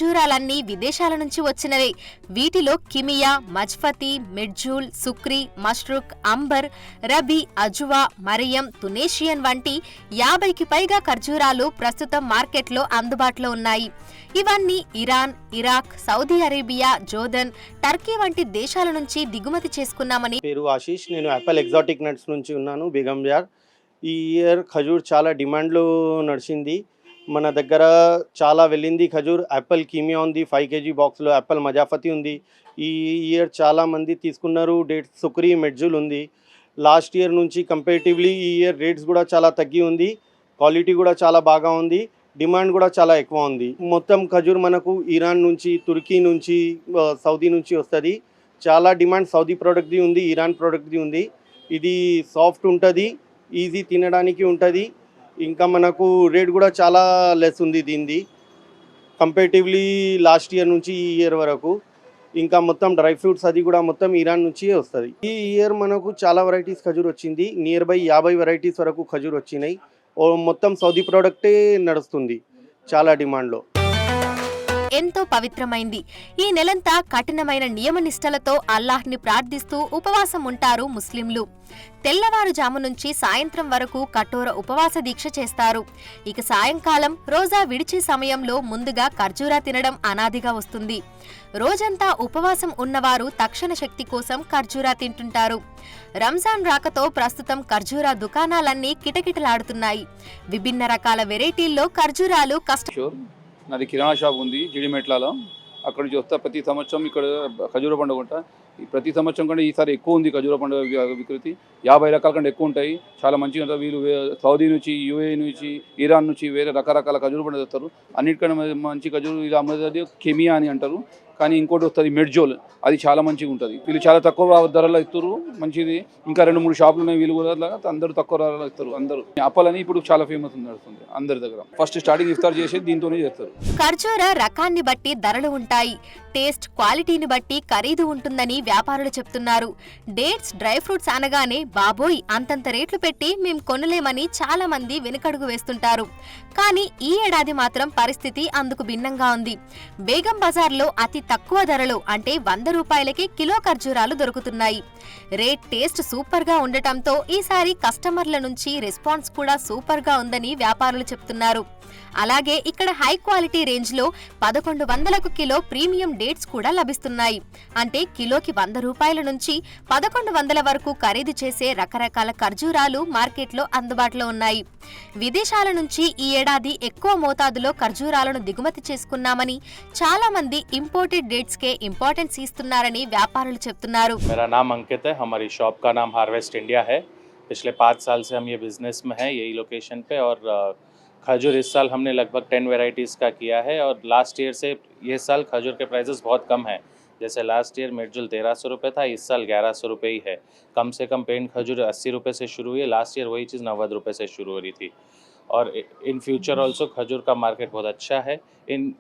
ఖర్జూరాలన్నీ విదేశాల నుంచి వచ్చినవే. వీటిలో కిమియా, మజ్ఫతి, మిర్జూల్, సుక్రీ, మష్రూక్, అంబర్, రబీ, అజువా, మరియం, తునేషియన్ వంటి 50కి పైగా ఖర్జూరాలు ప్రస్తుతం మార్కెట్లో అందుబాటులో ఉన్నాయి. ఇవన్నీ Iran, Iraq, Saudi Arabia, Jordan, Turkey వంటి దేశాల నుంచి దిగుమతి చేసుకున్నామని. పేరు ఆశీష్, నేను యాపిల్ ఎగ్జాటిక్ నట్స్ నుంచి ఉన్నాను, బేగం బజార్. ఈ ఇయర్ ఖజూర్ చాలా డిమాండ్లో నడిచింది. మన దగ్గర చాలా వెళ్ళింది ఖజూర్. యాపిల్ కీమియా ఉంది 5 kg బాక్స్లో, యాపిల్ మజాఫతి ఉంది. ఈ ఇయర్ చాలామంది తీసుకున్నారు. డేట్స్ సుక్రీ, మెడ్జుల్ ఉంది. లాస్ట్ ఇయర్ నుంచి కంపేరిటివ్లీ ఈ ఇయర్ రేట్స్ కూడా చాలా తగ్గి ఉంది. క్వాలిటీ కూడా చాలా బాగా ఉంది. డిమాండ్ కూడా చాలా ఎక్కువ ఉంది. మొత్తం ఖజూర్ మనకు ఇరాన్ నుంచి, తుర్కీ నుంచి, సౌదీ నుంచి వస్తుంది. చాలా డిమాండ్ సౌదీ ప్రోడక్ట్ది ఉంది, ఇరాన్ ప్రోడక్ట్ది ఉంది. ఇది సాఫ్ట్ ఉంటుంది, ఈజీ తినడానికి ఉంటుంది. ఇంకా మనకు రేట్ కూడా చాలా లెస్ ఉంది దీనిది కంపేరిటివ్లీ లాస్ట్ ఇయర్ నుంచి ఈ ఇయర్ వరకు. ఇంకా మొత్తం డ్రై ఫ్రూట్స్ అది కూడా మొత్తం ఇరాన్ నుంచి వస్తుంది. ఈ ఇయర్ మనకు చాలా వెరైటీస్ ఖజూర్ వచ్చింది. నియర్ బై 50 వెరైటీస్ వరకు ఖజూర్ వచ్చినాయి. మొత్తం సౌదీ ప్రోడక్టే నడుస్తుంది చాలా డిమాండ్లో. ఎంతో పవిత్రమైంది. ఈ నెలంతా కఠినమైన నియమనిష్టలతో అల్లాహ్ని ప్రార్థిస్తూ ఉపవాసం ఉంటారు ముస్లింలు. తెల్లవారుజాము నుంచి సాయంత్రం వరకు కఠోర ఉపవాస దీక్ష చేస్తారు. ఇక సాయంకాలం రోజా విడిచే సమయంలో ముందుగా ఖర్జూరా తినడం అనాదిగా వస్తుంది. రోజంతా ఉపవాసం ఉన్నవారు తక్షణ శక్తి కోసం ఖర్జూరా తింటుంటారు. రంజాన్ రాకతో ప్రస్తుతం ఖర్జూరా దుకాణాలన్నీ కిటకిటలాడుతున్నాయి. విభిన్న రకాల వెరైటీల్లో ఖర్జూరాలు నాది కిరాణా షాప్ ఉంది జీడిమెట్లలో. అక్కడ నుంచి వస్తా ప్రతి సంవత్సరం ఇక్కడ ఖజూర పండుగ ఉంటా. ప్రతి సంవత్సరం కంటే ఈసారి ఎక్కువ ఉంది ఖజూర పండుగ వికృతి. 50 రకాల కంటే ఎక్కువ ఉంటాయి. చాలా మంచిగా ఉంటుంది. వీళ్ళు సౌదీ నుంచి, యూఏఈ నుంచి, ఇరాన్ నుంచి వేరే రకరకాల ఖజూర పండుగ తెస్తారు. అన్నిటికన్నా మంచి ఖజూరు ఇది అమ్మేది కెమియా అని అంటారు. కానీ ఇంకోటి వస్తుంది మెడ్జోల్, అది చాలా మంచిగా ఉంటుంది. వీళ్ళు చాలా తక్కువ ధరలో ఇస్తారు, మంచిది. ఇంకా 2-3 షాపులు ఉన్నాయి వీళ్ళు కూడా, అందరూ తక్కువ ధరలో ఇస్తారు. అందరూ అప్పల్ అని ఇప్పుడు చాలా ఫేమస్ నడుస్తుంది అందరి దగ్గర. ఫస్ట్ స్టార్టింగ్ ఇఫ్తార్ చేసేది దీంతోనే చేస్తారు. ఖర్జూర రకాన్ని బట్టి ధరలు ఉంటాయి. టేస్ట్, క్వాలిటీని బట్టి ఖరీదు ఉంటుందని వ్యాపారులు చెప్తున్నారు. డేట్స్, డ్రై ఫ్రూట్స్ అనగానే బాబోయ్ అంతంత రేట్లు పెట్టి మేం కొనలేమని చాలా మంది వెనుకడుగు వేస్తుంటారు. కానీ ఈ ఏడాది మాత్రం పరిస్థితి అందుకు భిన్నంగా ఉంది. బేగం బజార్లో అతి తక్కువ ధరలో అంటే 100 రూపాయలకి కిలో ఖర్జూరాలు దొరుకుతున్నాయి. రేట్, టేస్ట్ సూపర్ గా ఉండటంతో ఈసారి కస్టమర్ల నుంచి రెస్పాన్స్ కూడా సూపర్ గా ఉందని వ్యాపారులు చెప్తున్నారు. అలాగే ఇక్కడ హై క్వాలిటీ రేంజ్ లో 1100కు కిలో ప్రీమియం డేట్స్ కూడా లభిస్తున్నాయి. అంటే కిలోకి 100 రూపాయల నుంచి 1100 వరకు ఖరీదు చేసే రకరకాల ఖర్జూరాలు మార్కెట్లో అందుబాటులో ఉన్నాయి. విదేశాల నుంచి ఈ ఏడాది ఎక్కువ మోతాదులో ఖర్జూరాలను దిగుమతి చేసుకున్నామని, చాలా మంది ఇంపోర్టెడ్ డేట్స్ కే ఇంపార్టెన్స్ ఇస్తున్నారని వ్యాపారులు చెప్తున్నారు. मेरा नाम अंकित है, हमारी शॉप का नाम हार्वेस्ट इंडिया है। पिछले 5 साल से हम ये बिज़नेस में हैं, यही लोकेशन पे। और खजूर इस साल हमने लगभग 10 वेराइटीज़ का किया है। और लास्ट ईयर से ये साल खजूर के प्राइसेस बहुत कम हैं। जैसे लास्ट ईयर मिर्जुल 1300 रुपये था, इस साल 1100 रुपये ही है। कम से कम पेंट खजूर 80 रुपये से शुरू हुई है। लास्ट ईयर वही चीज़ 90 रुपये से शुरू हो रही थी। और इन फ्यूचर ऑल्सो खजूर का मार्केट बहुत अच्छा है।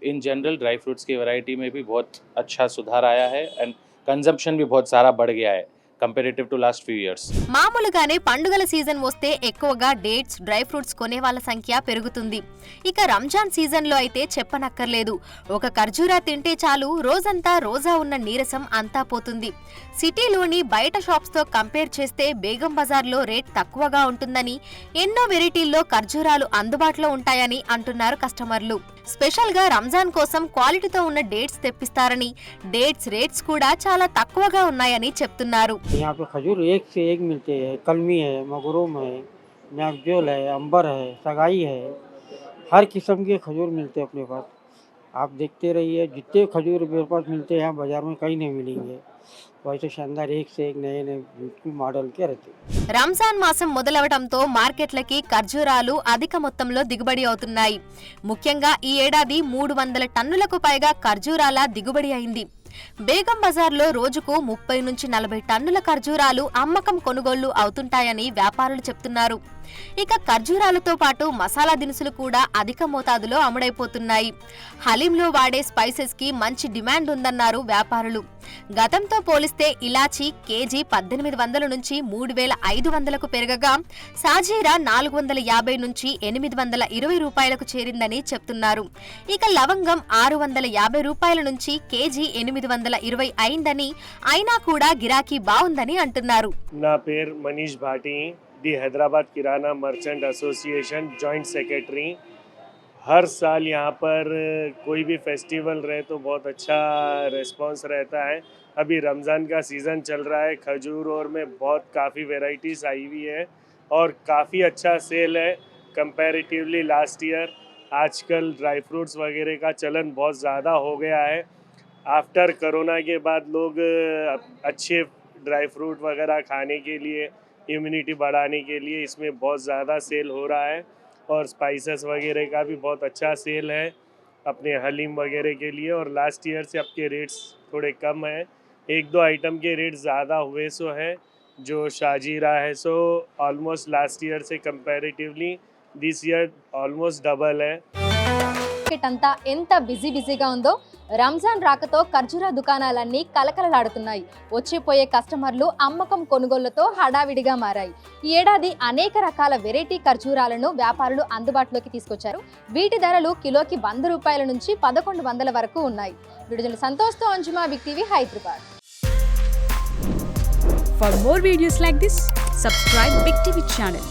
इन जनरल ड्राई फ्रूट्स की वैरायटी में भी बहुत अच्छा सुधार आया है एंड कंजम्पशन भी बहुत सारा बढ़ गया है comparative to last few years. మామూలుగానే పండుగల సీజన్ వస్తే ఎక్కువగా డేట్స్, డ్రై ఫ్రూట్స్ కొనే వాళ్ళ సంఖ్య పెరుగుతుంది. ఇక రంజాన్ సీజన్ లో అయితే చెప్పనక్కర్లేదు. ఒక ఖర్జూరా తింటే చాలు రోజంతా రోజా ఉన్న నీరసం అంతా పోతుంది. సిటీలోని బయట షాప్స్ తో కంపేర్ చేస్తే బేగం బజార్ లో రేట్ తక్కువగా ఉంటుందని, ఎన్నో వెరైటీల్లో ఖర్జూరాలు అందుబాటులో ఉంటాయని అంటున్నారు కస్టమర్లు. స్పెషల్ గా రంజాన్ కోసం క్వాలిటీతో ఉన్న డేట్స్ తెప్పిస్తారని, డేట్స్ రేట్స్ కూడా చాలా తక్కువగా ఉన్నాయని చెప్తున్నారు. यहाँ पे खजूर एक से एक मिलते हैं। कलमी है, मगरूम है, नागजोल है, अंबर है, सगाई है, हर किस्म के खजूर मिलते हैं अपने पास। आप देखते रहिए, जितने खजूर मेरे पास मिलते हैं बाजार में कहीं नहीं मिलेंगे। वैसे शानदार एक से एक नए नए बिल्कुल मॉडल के रहते। రంజాన్ మాసం మొదలవడంతో మార్కెట్లకి ఖర్జూరాలు అధిక మొత్తంలో దిగుబడి అవుతున్నాయి. ముఖ్యంగా ఈ ఏడాది 300 టన్నులకు పైగా ఖర్జూరాల దిగుబడి అయింది. బేగం బజార్లో రోజుకు 30 నుంచి 40 టన్నుల ఖర్జూరాలు అమ్మకం, కొనుగోళ్లు అవుతుంటాయని వ్యాపారులు చెప్తున్నారు. ఇక ఖర్జూరాలతో పాటు మసాలా దినుసులు కూడా అధిక మోతాదులో అమ్ముడైపోతున్నాయి. హలీంలో వాడే స్పైసెస్ కి మంచి డిమాండ్ ఉందన్నారు వ్యాపారులు. గతంతో పోలిస్తే ఇలాచీ కేజీ 1800 నుంచి 3500కు పెరగగా సాజీరా 450 నుంచి 820 రూపాయలకు చేరిందని చెప్తున్నారు. ఇక లవంగం 650 రూపాయల నుంచి కేజీ 820 అయిందని, అయినా కూడా గిరాకీ బాగుందని అంటున్నారు. నా పేరు Manish Bhati, the Hyderabad Kirana merchant association joint secretary. हर साल यहाँ पर कोई भी फेस्टिवल रहे तो बहुत अच्छा रिस्पांस रहता है। अभी रमज़ान का सीज़न चल रहा है, खजूर और में बहुत काफ़ी वेराइटीज़ आई हुई है और काफ़ी अच्छा सेल है कंपैरेटिवली लास्ट ईयर। आजकल ड्राई फ्रूट्स वगैरह का चलन बहुत ज़्यादा हो गया है। आफ्टर कोरोना के बाद लोग अच्छे ड्राई फ्रूट वगैरह खाने के लिए, इम्यूनिटी बढ़ाने के लिए इसमें बहुत ज़्यादा सेल हो रहा है और स्पाइसेस वगैरह का भी बहुत अच्छा सेल है अपने हलीम वगैरह के लिए। और लास्ट ईयर से अब के रेट्स थोड़े कम हैं, 1-2 आइटम के रेट ज़्यादा हुए सो है। जो शाजीरा है सो ऑलमोस्ट लास्ट ईयर से comparatively this year almost double है। మార్కెట్ అంతా ఎంత బిజీగా ఉందో రంజాన్ రాకతో ఖర్జూరా దుకాణాలన్నీ కలకలలాడుతున్నాయి. వచ్చిపోయే కస్టమర్లు అమ్మకం కొనుగోళ్లతో హడావిడిగా మారాయి. ఈ ఏడాది అనేక రకాల వెరైటీ ఖర్జూరాలను వ్యాపారులు అందుబాటులోకి తీసుకొచ్చారు. వీటి ధరలు కిలోకి 100 రూపాయల నుంచి 1100 వరకు ఉన్నాయి. వీడియోలు సంతోష్తో అంజుమా, big TV, Hyderabad. For more videos like this, subscribe Big TV channel.